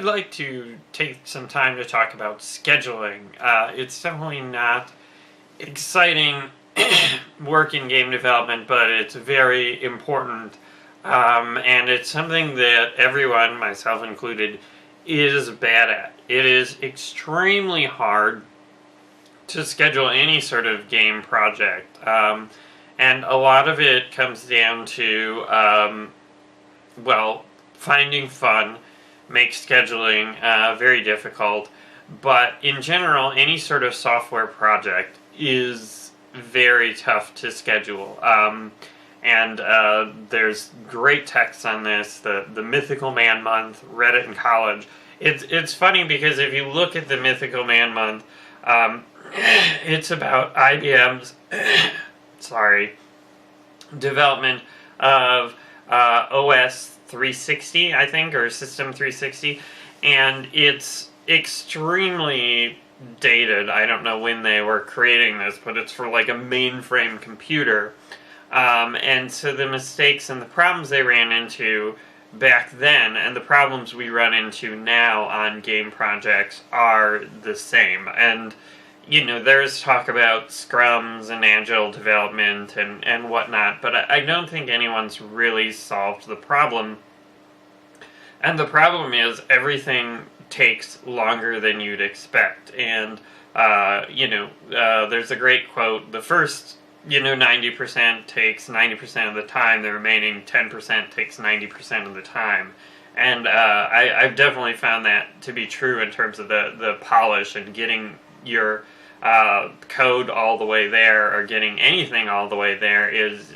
I'd like to take some time to talk about scheduling. It's definitely not exciting work in game development, but it's very important. And it's something that everyone, myself included, is bad at. It is extremely hard to schedule any sort of game project. And a lot of it comes down to, finding fun makes scheduling very difficult. But in general, any sort of software project is very tough to schedule. And there's great texts on this. The Mythical Man Month, read it in college. It's funny because if you look at the Mythical Man Month, it's about IBM's development of OS 360, I think, or System 360, and it's extremely dated. I don't know when they were creating this, but it's for like a mainframe computer. And so the mistakes and the problems they ran into back then and the problems we run into now on game projects are the same. And there's talk about scrums and agile development and whatnot, but I don't think anyone's really solved the problem. And the problem is everything takes longer than you'd expect. And, there's a great quote: the first, 90% takes 90% of the time, the remaining 10% takes 90% of the time. And I've definitely found that to be true in terms of the polish and getting your code all the way there, or getting anything all the way there is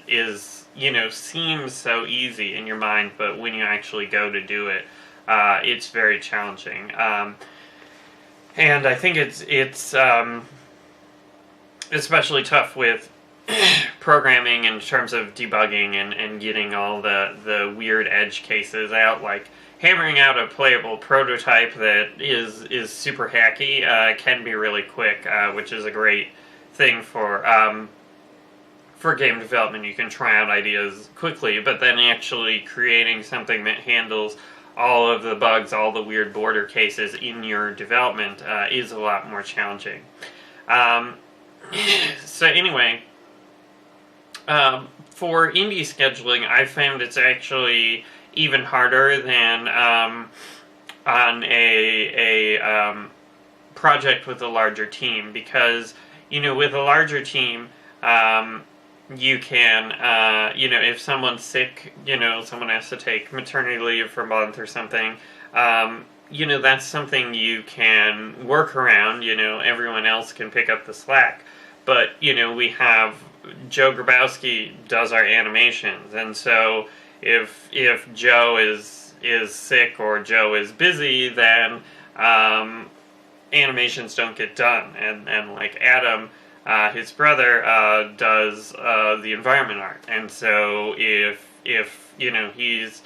seems so easy in your mind, but when you actually go to do it, it's very challenging. And I think it's especially tough with programming in terms of debugging and getting all the weird edge cases out, like hammering out a playable prototype that is super hacky can be really quick, which is a great thing for game development. You can try out ideas quickly, but then actually creating something that handles all of the bugs, all the weird border cases in your development is a lot more challenging. So anyway, for indie scheduling, I found it's actually even harder than on a project with a larger team, because with a larger team, you can if someone's sick, someone has to take maternity leave for a month or something, that's something you can work around. Everyone else can pick up the slack, but we have Joe Grabowski does our animations, and so if Joe is sick or Joe is busy, then animations don't get done. And like Adam, his brother, does the environment art, and so if he's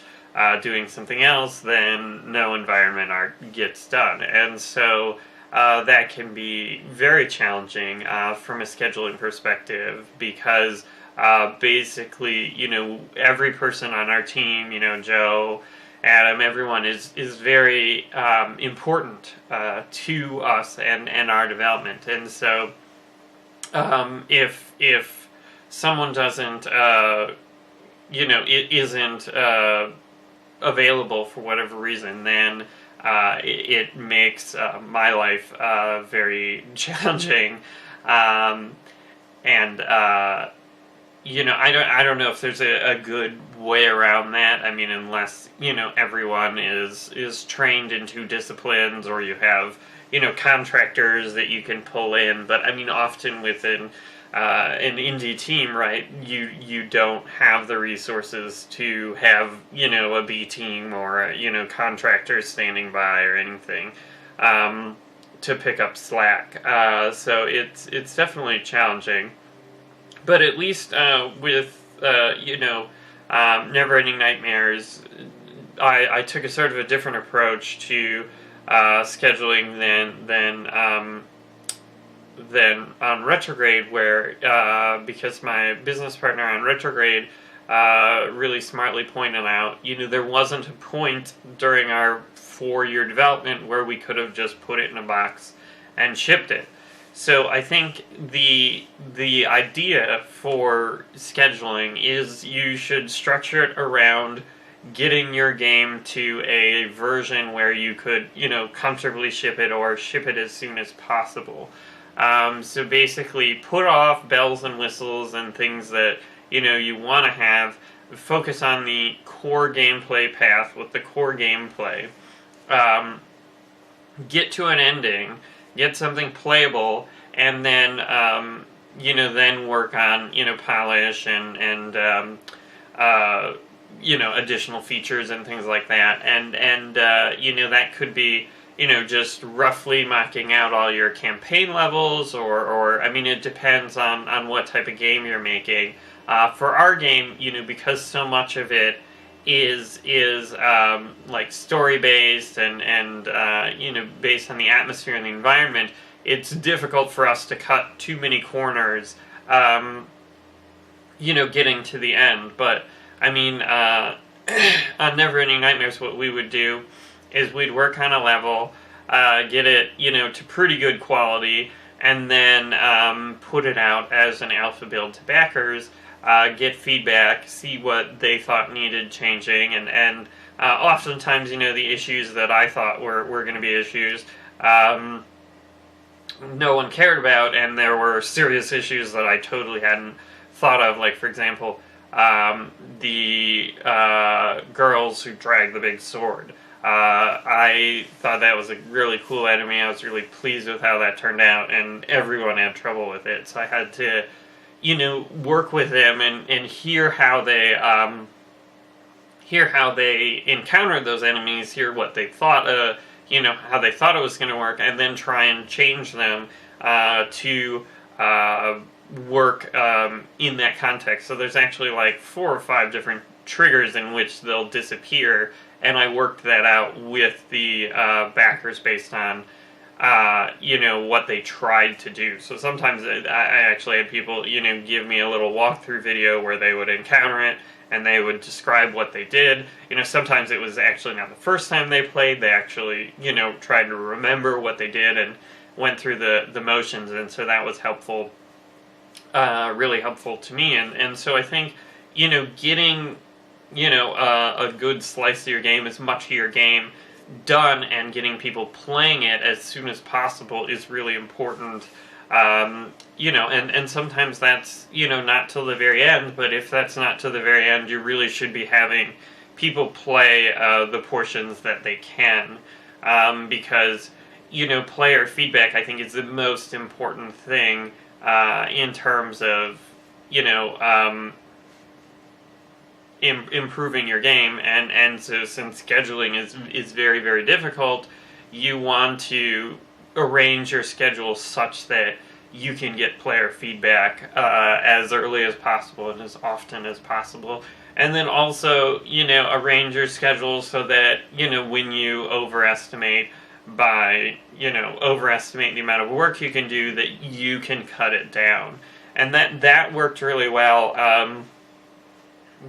doing something else, then no environment art gets done. And so that can be very challenging from a scheduling perspective, because basically, every person on our team, Joe, Adam, everyone is very important to us and our development. And so if someone doesn't, it isn't available for whatever reason, then it makes my life very challenging. And I don't know if there's a good way around that. I mean, unless everyone is trained in two disciplines, or you have contractors that you can pull in. But I mean, often within an indie team, right, you don't have the resources to have a B team or contractors standing by or anything to pick up slack. So it's definitely challenging. But at least with Neverending Nightmares, I took a sort of a different approach to scheduling than on Retrograde, where because my business partner on Retrograde really smartly pointed out, there wasn't a point during our for your development where we could have just put it in a box and shipped it. So I think the idea for scheduling is you should structure it around getting your game to a version where you could, comfortably ship it or ship it as soon as possible. So basically put off bells and whistles and things that, you want to have. Focus on the core gameplay path with the core gameplay. Get to an ending, get something playable, and then, then work on, polish and additional features and things like that. And that could be, just roughly marking out all your campaign levels, or it depends on what type of game you're making. For our game, because so much of it is like story-based and based on the atmosphere and the environment, it's difficult for us to cut too many corners, getting to the end. But, on Neverending Nightmares, what we would do is we'd work on a level, get it, to pretty good quality, and then put it out as an alpha build to backers, get feedback, see what they thought needed changing, and oftentimes, the issues that I thought were going to be issues, no one cared about, and there were serious issues that I totally hadn't thought of, like, for example, the girls who drag the big sword. I thought that was a really cool enemy. I was really pleased with how that turned out, and everyone had trouble with it, so I had to, work with them and hear how they encountered those enemies, hear what they thought, how they thought it was going to work, and then try and change them to work in that context. So there's actually like 4 or 5 different triggers in which they'll disappear, and I worked that out with the backers based on what they tried to do. So sometimes I actually had people, give me a little walkthrough video where they would encounter it, and they would describe what they did. Sometimes it was actually not the first time they played. They actually, tried to remember what they did and went through the motions, and so that was helpful, really helpful to me. And so I think, getting, a good slice of your game, as much of your game done, and getting people playing it as soon as possible is really important. And sometimes that's, not till the very end, but if that's not till the very end, you really should be having people play the portions that they can, because, player feedback, I think, is the most important thing in terms of, improving your game, and so since scheduling is very, very difficult, you want to arrange your schedule such that you can get player feedback as early as possible and as often as possible. And then also, arrange your schedule so that, when you overestimate the amount of work you can do, that you can cut it down. And that worked really well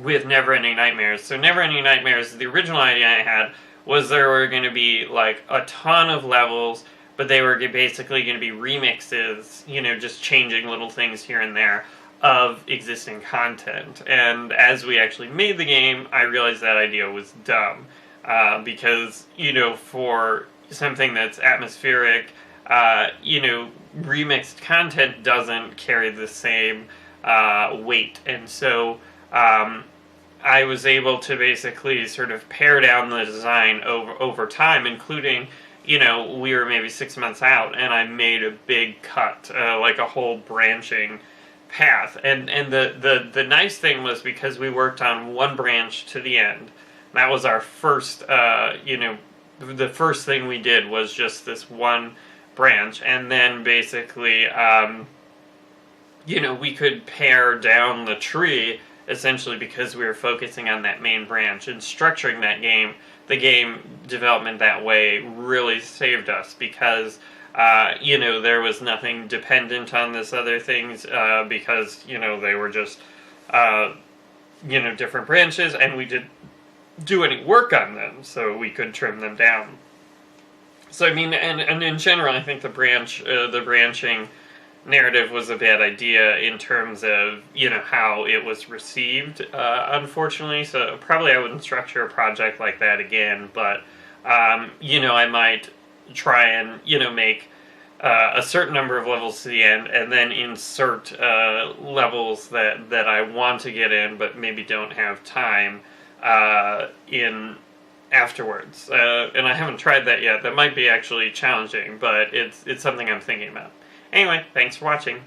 with Neverending Nightmares. So Neverending Nightmares, the original idea I had was there were going to be like a ton of levels, but they were basically going to be remixes, just changing little things here and there of existing content. And as we actually made the game, I realized that idea was dumb. Because, for something that's atmospheric, remixed content doesn't carry the same weight. And so I was able to basically sort of pare down the design over time, including, we were maybe 6 months out, and I made a big cut, like a whole branching path. And the nice thing was, because we worked on one branch to the end, that was our first, the first thing we did was just this one branch, and then basically, we could pare down the tree, essentially because we were focusing on that main branch, and structuring the game development that way really saved us, because, there was nothing dependent on this other things, because, they were just, different branches, and we did do any work on them, so we could trim them down. So I mean, and in general, I think the branching narrative was a bad idea in terms of, you know, how it was received, unfortunately. So probably I wouldn't structure a project like that again, but you know, I might try and, you know, make a certain number of levels to the end, and then insert levels that I want to get in, but maybe don't have time in afterwards. And I haven't tried that yet. That might be actually challenging, but it's something I'm thinking about. Anyway, thanks for watching.